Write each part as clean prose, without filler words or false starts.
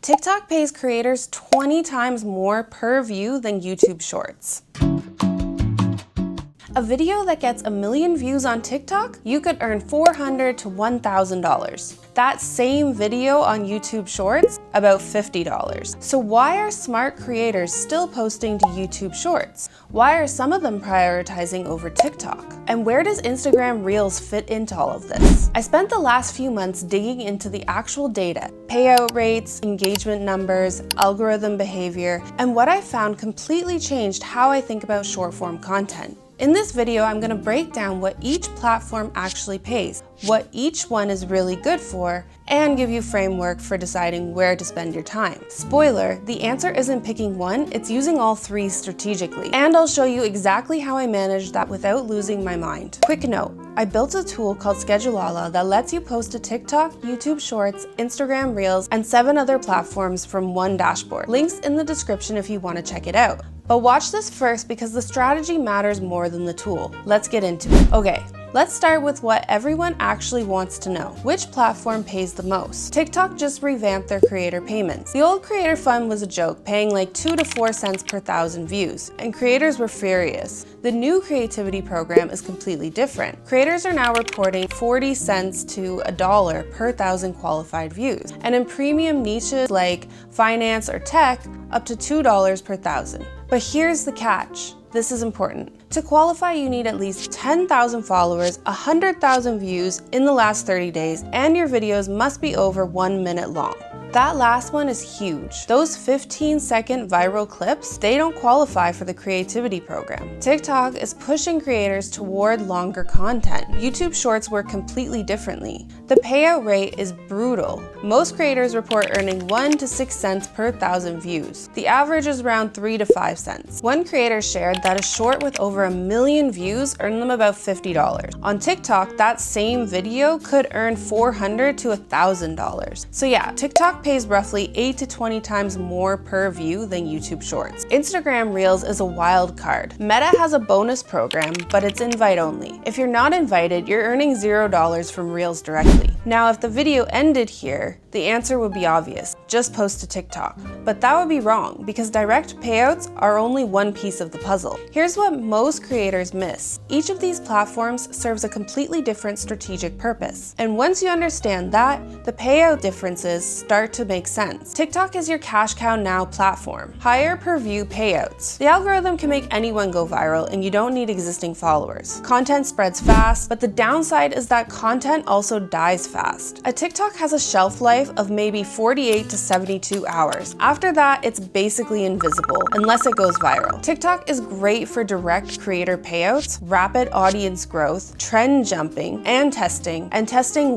TikTok pays creators 20 times more per view than YouTube Shorts. A video that gets 1 million views on TikTok, you could earn $400 to $1,000. That same video on YouTube Shorts, about $50. So why are smart creators still posting to YouTube Shorts? Why are some of them prioritizing over TikTok? And where does Instagram Reels fit into all of this? I spent the last few months digging into the actual data, payout rates, engagement numbers, algorithm behavior, and what I found completely changed how I think about short-form content. In this video, I'm going to break down what each platform actually pays, what each one is really good for, and give you framework for deciding where to spend your time. Spoiler, the answer isn't picking one, it's using all three strategically. And I'll show you exactly how I managed that without losing my mind. Quick note, I built a tool called Schedulala that lets you post to TikTok, YouTube Shorts, Instagram Reels, and 7 other platforms from one dashboard. Links in the description if you want to check it out. But watch this first because the strategy matters more than the tool. Let's get into it. Okay, let's start with what everyone actually wants to know. Which platform pays the most? TikTok just revamped their creator payments. The old creator fund was a joke, paying like 2 to 4 cents per 1,000 views, and creators were furious. The new creativity program is completely different. Creators are now reporting 40 cents to $1 per 1,000 qualified views, and in premium niches like finance or tech, up to $2 per 1,000. But here's the catch. This is important. To qualify, you need at least 10,000 followers, 100,000 views in the last 30 days, and your videos must be over 1 minute long. That last one is huge. Those 15-second viral clips, they don't qualify for the creativity program. TikTok is pushing creators toward longer content. YouTube Shorts work completely differently. The payout rate is brutal. Most creators report earning 1 to 6 cents per 1,000 views. The average is around 3 to 5 cents. One creator shared that a short with over 1 million views earned them about $50. On TikTok, that same video could earn $400 to $1,000. So yeah, TikTok pays roughly 8 to 20 times more per view than YouTube Shorts. Instagram Reels is a wild card. Meta has a bonus program, but it's invite only. If you're not invited, you're earning $0 from Reels directly. Now, if the video ended here, the answer would be obvious. Just post to TikTok. But that would be wrong, because direct payouts are only one piece of the puzzle. Here's what most creators miss. Each of these platforms serves a completely different strategic purpose. And once you understand that, the payout differences start to make sense. TikTok is your cash cow now platform. Higher per view payouts. The algorithm can make anyone go viral and you don't need existing followers. Content spreads fast, but the downside is that content also dies fast. A TikTok has a shelf life of maybe 48 to 72 hours. After that, it's basically invisible unless it goes viral. TikTok is great for direct creator payouts, rapid audience growth, trend jumping, and testing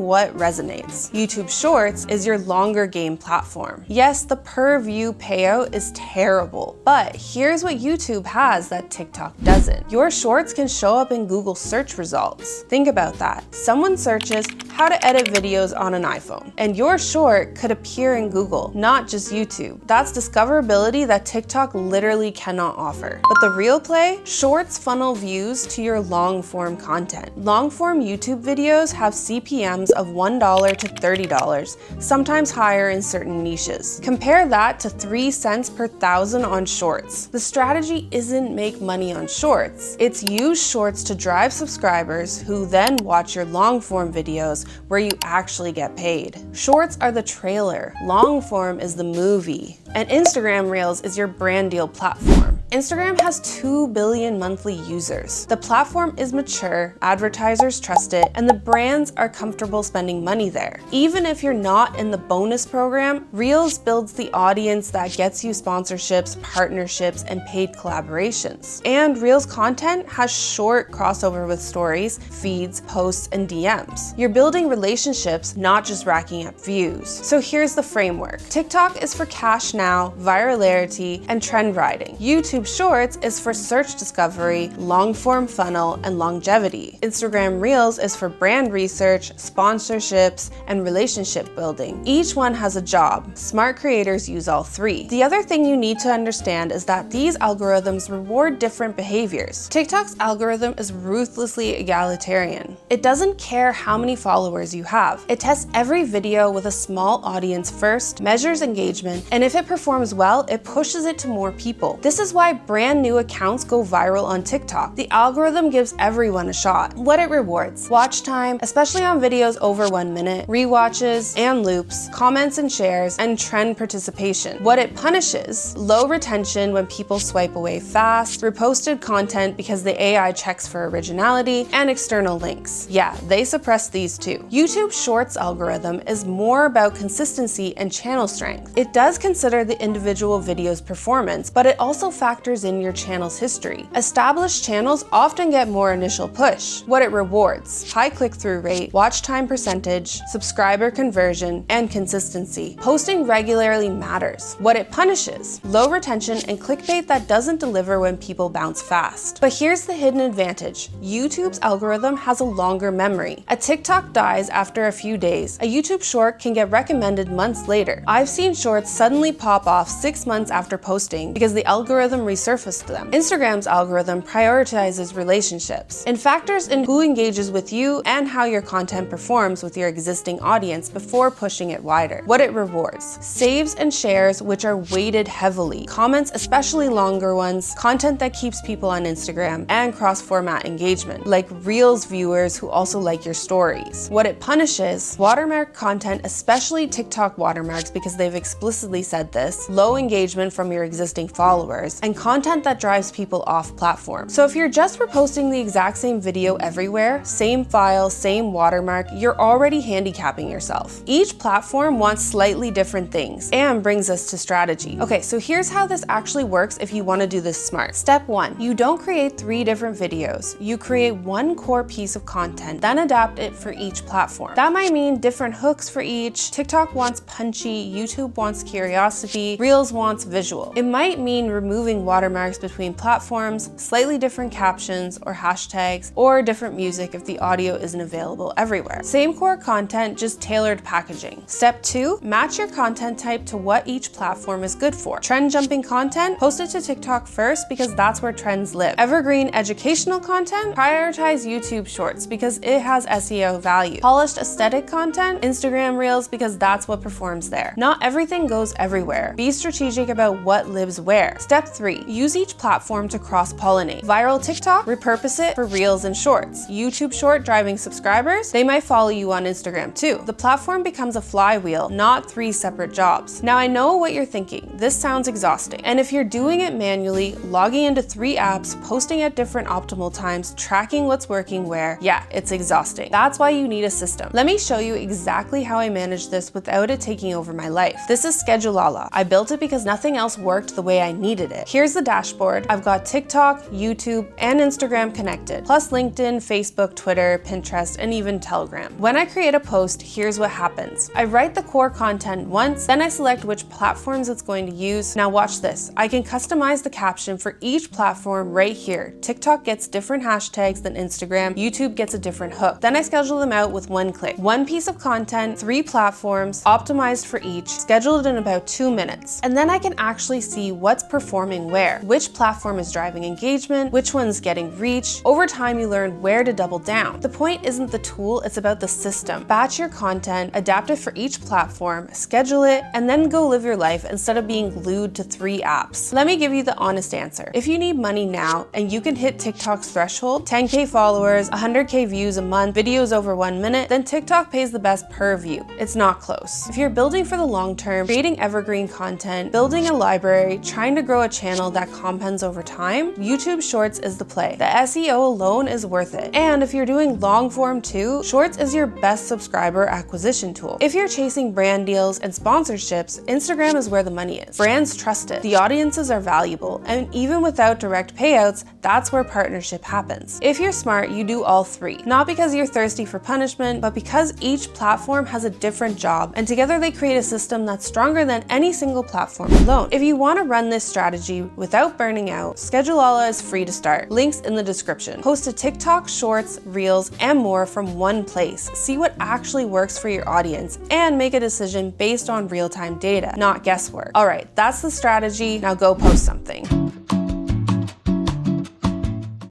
what resonates. YouTube Shorts is your longer game platform. Yes, the per view payout is terrible, but here's what YouTube has that TikTok doesn't. Your shorts can show up in Google search results. Think about that. Someone searches how to edit videos on an iPhone, and your short could appear in Google, not just YouTube. That's discoverability that TikTok literally cannot offer. But the real play? Shorts funnel views to your long-form content. Long-form YouTube videos have CPMs of $1 to $30, sometimes higher in certain niches. Compare that to 3 cents per 1,000 on shorts. The strategy isn't make money on shorts. It's use shorts to drive subscribers who then watch your long-form videos where you actually get paid. Shorts are the trailer. Long-form is the movie. And Instagram Reels is your brand deal platform. Instagram has 2 billion monthly users. The platform is mature, advertisers trust it, and the brands are comfortable spending money there. Even if you're not in the bonus program, Reels builds the audience that gets you sponsorships, partnerships, and paid collaborations. And Reels content has short crossover with stories, feeds, posts, and DMs. You're building relationships, not just racking up views. So here's the framework. TikTok is for cash now, virality, and trend riding. YouTube YouTube Shorts is for search discovery, long-form funnel, and longevity. Instagram Reels is for brand research, sponsorships, and relationship building. Each one has a job. Smart creators use all three. The other thing you need to understand is that these algorithms reward different behaviors. TikTok's algorithm is ruthlessly egalitarian. It doesn't care how many followers you have. It tests every video with a small audience first, measures engagement, and if it performs well, it pushes it to more people. This is why brand new accounts go viral on TikTok. The algorithm gives everyone a shot. What it rewards: watch time, especially on videos over 1 minute, rewatches and loops, comments and shares, and trend participation. What it punishes: low retention when people swipe away fast, reposted content because the AI checks for originality, and external links. Yeah, they suppress these too. YouTube Shorts algorithm is more about consistency and channel strength. It does consider the individual video's performance, but it also factors in your channel's history. Established channels often get more initial push. What it rewards: high click-through rate, watch time percentage, subscriber conversion, and consistency. Posting regularly matters. What it punishes: low retention and clickbait that doesn't deliver when people bounce fast. But here's the hidden advantage: YouTube's algorithm has a longer memory. A TikTok dies after a few days. A YouTube short can get recommended months later. I've seen shorts suddenly pop off 6 months after posting because the algorithm resurfaced them. Instagram's algorithm prioritizes relationships and factors in who engages with you and how your content performs with your existing audience before pushing it wider. What it rewards: saves and shares, which are weighted heavily, comments, especially longer ones, content that keeps people on Instagram, and cross-format engagement, like Reels viewers who also like your stories. What it punishes: watermark content, especially TikTok watermarks because they've explicitly said this, low engagement from your existing followers, and content that drives people off platform. So if you're just reposting the exact same video everywhere, same file, same watermark, you're already handicapping yourself. Each platform wants slightly different things, and brings us to strategy. Okay, so here's how this actually works if you want to do this smart. Step 1, you don't create 3 different videos. You create one core piece of content, then adapt it for each platform. That might mean different hooks for each. TikTok wants punchy, YouTube wants curiosity, Reels wants visual. It might mean removing watermarks between platforms, slightly different captions or hashtags, or different music if the audio isn't available everywhere. Same core content, just tailored packaging. Step 2, match your content type to what each platform is good for. Trend jumping content, post it to TikTok first because that's where trends live. Evergreen educational content, prioritize YouTube Shorts because it has SEO value. Polished aesthetic content, Instagram Reels because that's what performs there. Not everything goes everywhere. Be strategic about what lives where. Step 3, use each platform to cross-pollinate. Viral TikTok, repurpose it for Reels and Shorts. YouTube Short driving subscribers, they might follow you on Instagram too. The platform becomes a flywheel, not 3 separate jobs. Now I know what you're thinking. This sounds exhausting. And if you're doing it manually, logging into 3 apps, posting at different optimal times, tracking what's working where, yeah, it's exhausting. That's why you need a system. Let me show you exactly how I manage this without it taking over my life. This is Schedulala. I built it because nothing else worked the way I needed it. Here's the dashboard. I've got TikTok, YouTube, and Instagram connected, plus LinkedIn, Facebook, Twitter, Pinterest, and even Telegram. When I create a post, here's what happens. I write the core content once, then I select which platforms it's going to use. Now watch this. I can customize the caption for each platform right here. TikTok gets different hashtags than Instagram, YouTube gets a different hook. Then I schedule them out with one click. One piece of content, 3 platforms, optimized for each, scheduled in about 2 minutes. And then I can actually see what's performing where, which platform is driving engagement, which one's getting reach. Over time, you learn where to double down. The point isn't the tool, it's about the system. Batch your content, adapt it for each platform, schedule it, and then go live your life instead of being glued to 3 apps. Let me give you the honest answer. If you need money now and you can hit TikTok's threshold, 10K followers, 100K views a month, videos over 1 minute, then TikTok pays the best per view. It's not close. If you're building for the long term, creating evergreen content, building a library, trying to grow a channel that compounds over time, YouTube Shorts is the play. The SEO alone is worth it. And if you're doing long form too, Shorts is your best subscriber acquisition tool. If you're chasing brand deals and sponsorships, Instagram is where the money is. Brands trust it. The audiences are valuable. And even without direct payouts, that's where partnership happens. If you're smart, you do all 3. Not because you're thirsty for punishment, but because each platform has a different job, and together they create a system that's stronger than any single platform alone. If you want to run this strategy you without burning out, Schedulala is free to start. Links in the description. Post to TikTok, Shorts, Reels, and more from one place. See what actually works for your audience and make a decision based on real-time data, not guesswork. All right, that's the strategy. Now go post something.